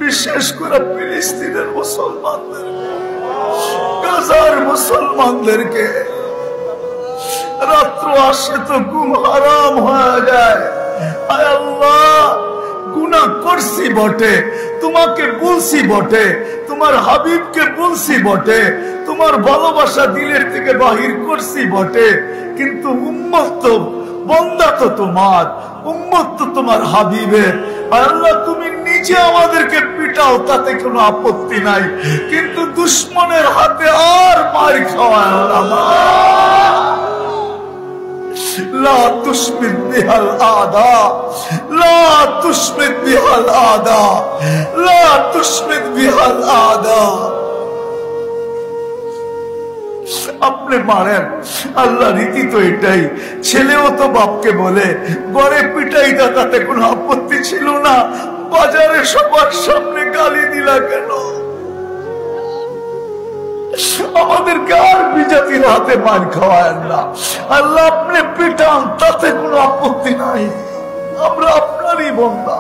বিশেষ করে ফিলিস্তিনের মুসলমানদের, গাজার মুসলমানদেরকে রাত্র আসে তো ঘুম হারাম হয়ে যায়। আয় আল্লাহ, গুনাহ করছি বটে, তোমাকে বলছি বটে, তোমার হাবিবকে বলছি বটে, তোমার ভালোবাসা দিলের থেকে বাহির করছি বটে, কিন্তু উম্মত তো, বন্দা তো তোমার, উম্মত তো তোমার হাবিবের। আল্লাহ, তুমি নিজে আমাদেরকে পিটাও, তাতে কোনো আপত্তি নাই, কিন্তু দুশ্মনের হাতে আর মার খাওয়া আল্লাহ। লা তুশমিত বিহাল আদা, লা তুশমিত বিহাল আদা, লা তুশমিত বিহাল আদা। আপনি মারেন, আল্লাহ রীতি তো এটাই। ছেলেও তো বাপকে বলে, গড়ে পিটাই দা, তাতে কোনো আপত্তি ছিল না, বাজারে সবার সামনে গালি দিলা কেন? আমাদেরকে আর বিজাতির হাতে মার খাওয়ায় না। আল্লাহ, আপনি পিটান, তাতে কোনো আপত্তি নাই, আমরা আপনারই বন্দা।